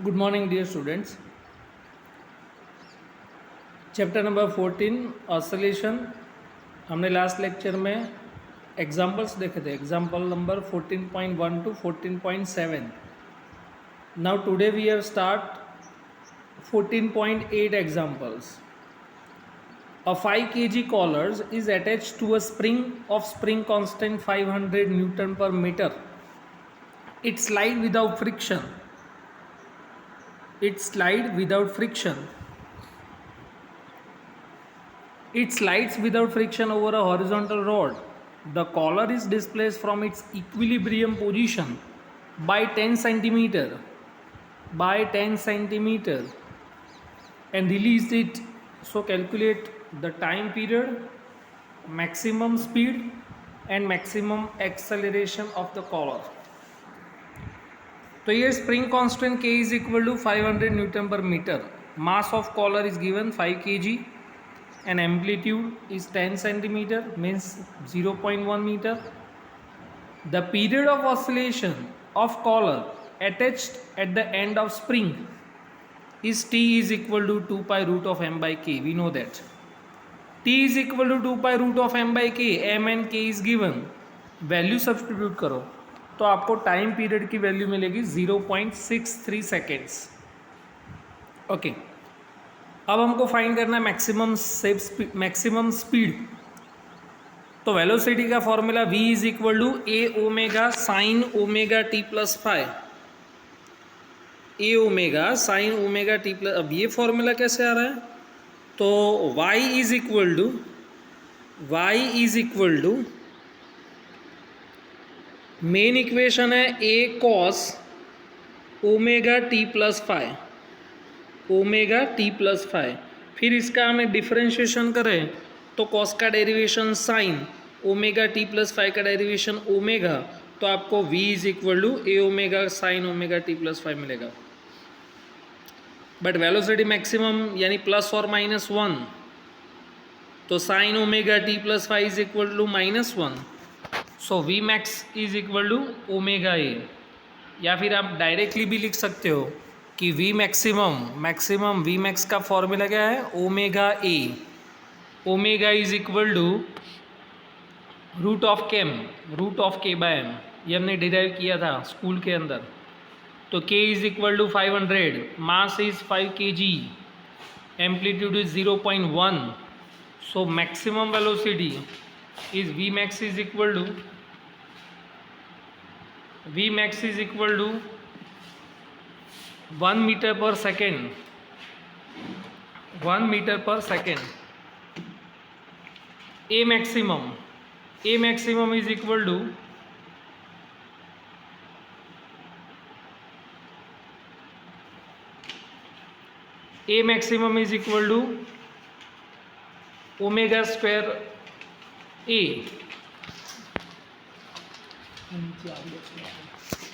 Good morning dear students. Chapter number 14 oscillation. हमने last lecture में examples देखे थे। Example number 14.1 to 14.7। Now today we have start 14.8 examples. A 5 kg collars is attached to a spring of spring constant 500 Newton per meter. It slide without friction. It slide without friction. It slides without friction over a horizontal rod. The collar is displaced from its equilibrium position by 10 centimeter and released it. So calculate the time period, maximum speed and maximum acceleration of the collar. So here spring constant K is equal to 500 Newton per meter. Mass of collar is given 5 kg and amplitude is 10 centimeter, means 0.1 meter. The period of oscillation of collar attached at the end of spring is T is equal to 2 pi root of m by k. We know that T is equal to 2 pi root of m by k. M and k is given. Value substitute करो तो आपको time period की value मिलेगी 0.63 seconds. Okay, अब हमको find करना है maximum speed. तो वेलोसिटी का formula v is equal to A omega sine omega T plus five. A omega sine omega T plus, अब ये फॉर्मूला कैसे आ रहा है? तो y is equal to main equation है A cos omega T plus five, omega T plus five. फिर इसका हमें डिफरेंशिएशन करें तो कॉस का derivation sine, omega T plus five का डेरिवेशन ओमेगा, तो आपको v is equal to A omega sine omega T plus five मिलेगा। बट वेलोसिटी मैक्सिमम यानी प्लस और माइनस वन, तो sine omega T plus five is equal to minus one. So v max is equal to omega a, या फिर आप directly भी लिख सकते हो कि वी मैक्स का फॉर्मूला क्या है? Omega A. Omega is equal to root of k by m. ये हमने डिराइव किया था स्कूल के अंदर। तो k is equal to 500, mass is 5 kg, amplitude is 0.1। So maximum velocity is v max is equal to 1 metre per second, 1 metre per second. A maximum is equal to omega square a.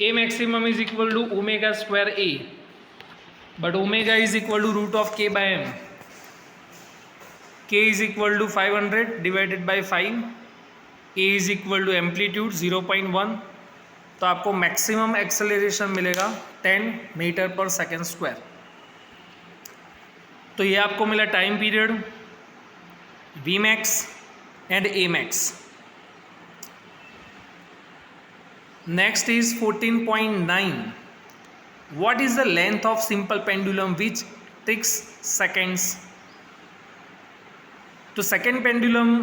A maximum is equal to omega square a, but omega is equal to root of k by m. k is equal to 500 divided by 5, a is equal to amplitude 0.1, तो आपको maximum acceleration मिलेगा 10 metre per second square. तो ये आपको मिला time period, v max and a max. Next is 14.9। What is the length of simple pendulum which ticks seconds? तो second pendulum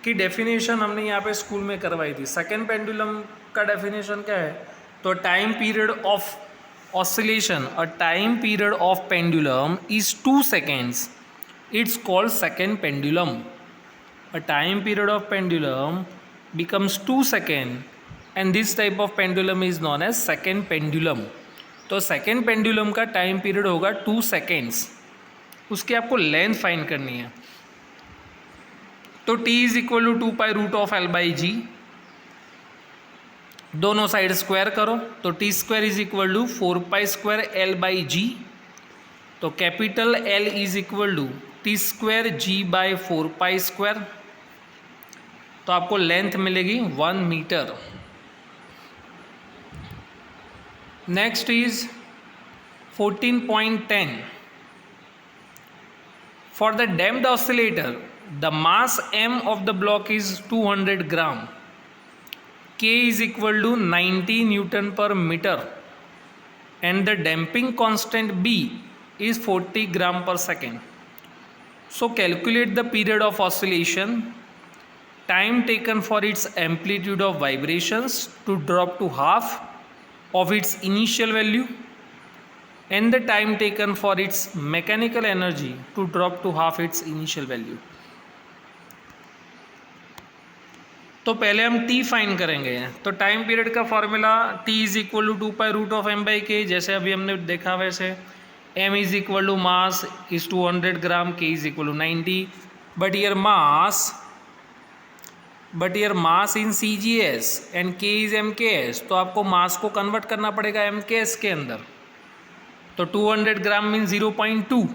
की definition हमने यहाँ पे स्कूल में करवाई थी। सेकेंड पेंडुलम का डेफिनेशन क्या है? तो time period of oscillation, a time period of pendulum is 2 seconds. It's called second pendulum. A time period of pendulum becomes 2 seconds and this type of pendulum is known as second pendulum. तो second pendulum का time period होगा 2 seconds। उसकी आपको length find करनी है। तो t is equal to 2 pi root of l by g, दोनों side square करो तो t square is equal to 4 pi square l by g. तो capital l is equal to t square g by 4 pi square, तो आपको length मिलेगी 1 metre. Next is 14.10 For the damped oscillator, the mass m of the block is 200 gram. K is equal to 90 Newton per meter and the damping constant B is 40 gram per second. So calculate the period of oscillation, time taken for its amplitude of vibrations to drop to half of its initial value and the time taken for its mechanical energy to drop to half its initial value. तो पहले हम t find करेंगे. तो time period का formula t is equal to 2 pi root of m by k, जैसे अभी हमने देखा वैसे. m is equal to mass is 200 gram, k is equal to 90. But your mass in CGS and k is MKS. तो आपको मास को convert करना पड़ेगा MKS के अंदर. तो 200 gram mean 0.2,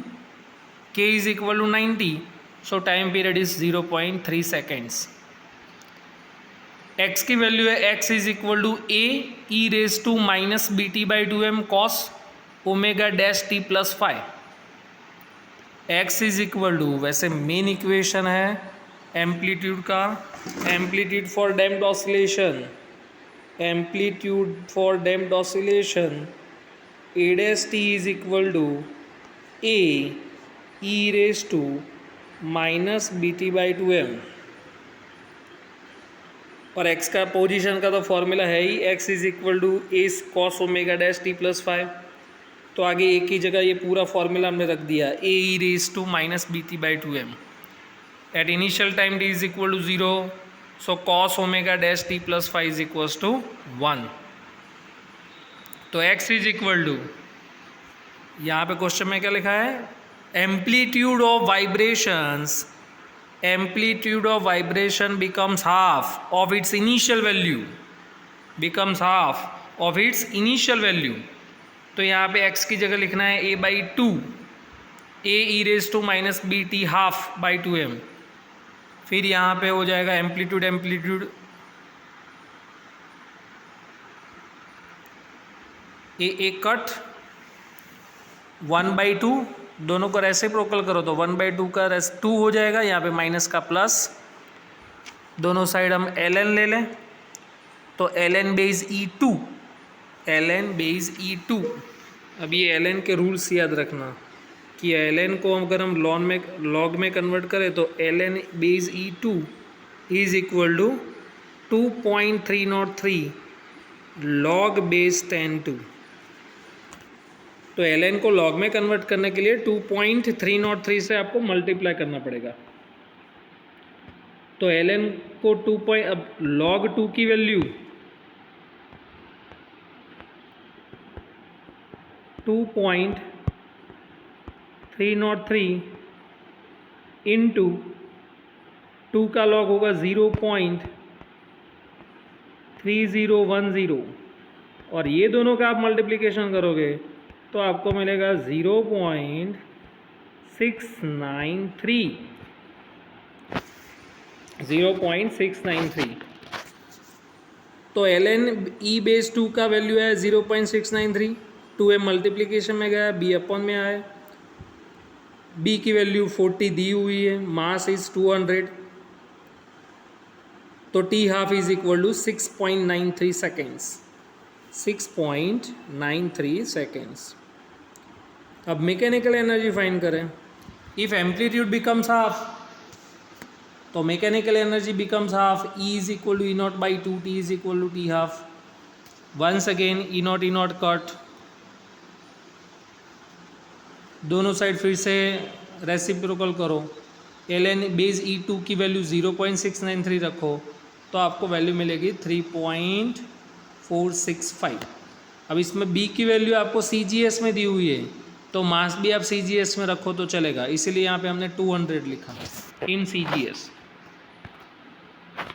k is equal to 90. So time period is 0.3 seconds. x की value है x is equal to a e raise to minus b t by 2m cos omega dash t plus 5. x is equal to, वैसे main equation है amplitude का, amplitude for damped oscillation, amplitude for damped oscillation a dash t is equal to a e raised to minus b t by 2m. और x का position का तो formula है ही, x is equal to A cos omega dash t plus 5. तो आगे एक की जगह ये पूरा फॉर्मूला हमने रख दिया, a e raise to minus b t by 2m. At initial time t is equal to 0, so cos omega dash t plus 5 is equals to 1. तो x इज इक्वल टू, यहाँ पे क्वेश्चन में क्या लिखा है, amplitude of vibrations, amplitude of vibration becomes half of its initial value, becomes half of its initial value. तो यहाँ पे x की जगह लिखना है a by 2, a e raise to minus b t half by 2m. फिर यहाँ पे हो जाएगा amplitude, amplitude A cut 1 by 2, दोनों को रेसिप्रोकल करो तो 1 बाई 2 का 2 हो जाएगा, यहाँ पे माइनस का प्लस. दोनों साइड हम ln ले लें तो ln base E2, ln base E2. अब ये ln के रूल्स याद रखना कि ln को अगर हम लॉग में कन्वर्ट करें तो ln base E2 is equal to 2.303 log base 10(2). तो ln को लॉग में कन्वर्ट करने के लिए 2.303 से आपको मल्टीप्लाई करना पड़ेगा. तो ln को अब log 2 की वैल्यू 2.303 इंटू 2 का लॉग होगा 0.3010, और ये दोनों का आप मल्टीप्लिकेशन करोगे तो आपको मिलेगा 0.693. तो ln e बेस 2 का वैल्यू है 0.693, 2m मल्टीप्लिकेशन में गया, b अपॉन में आया. b की वैल्यू 40 दी हुई है, मास इज 200, तो t half is equal to 6.93 seconds, 6.93 seconds. अब मैकेनिकल एनर्जी फाइंड करें. इफ एम्पलीट्यूड बिकम्स हाफ, तो mechanical energy becomes half, E is equal to E not by 2, T is equal to T half. Once again E not cut, दोनों side फिर से reciprocal करो. ln base E2 की value 0.693 रखो तो आपको value मिलेगी 3.465. अब इसमें b की वैल्यू आपको CGS में दी हुई है, तो मास भी आप CGS में रखो तो चलेगा, इसीलिए यहाँ पे हमने 200 लिखा इन CGS.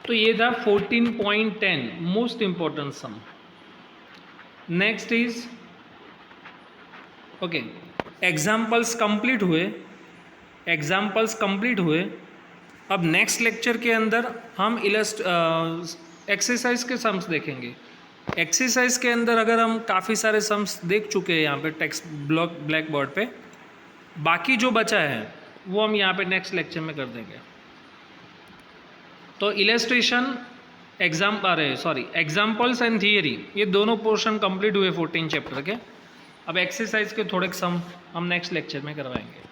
तो ये था 14.10 most important sum. Next is okay, examples complete हुए. अब नेक्स्ट लेक्चर के अंदर हम एक्सरसाइज के सम्स देखेंगे. एक्सरसाइज के अंदर अगर हम काफ़ी सारे सम्स देख चुके हैं यहाँ पे टेक्स्ट ब्लैक बोर्ड पे, बाकी जो बचा है वो हम यहाँ पे नेक्स्ट लेक्चर में कर देंगे। तो इलेस्ट्रेशन एग्जाम्पल्स एंड थियरी, ये दोनों पोर्शन कंप्लीट हुए 14 चैप्टर के। अब एक्सरसाइज के थोड़े सम हम नेक्स्ट लेक्चर में करवाएंगे।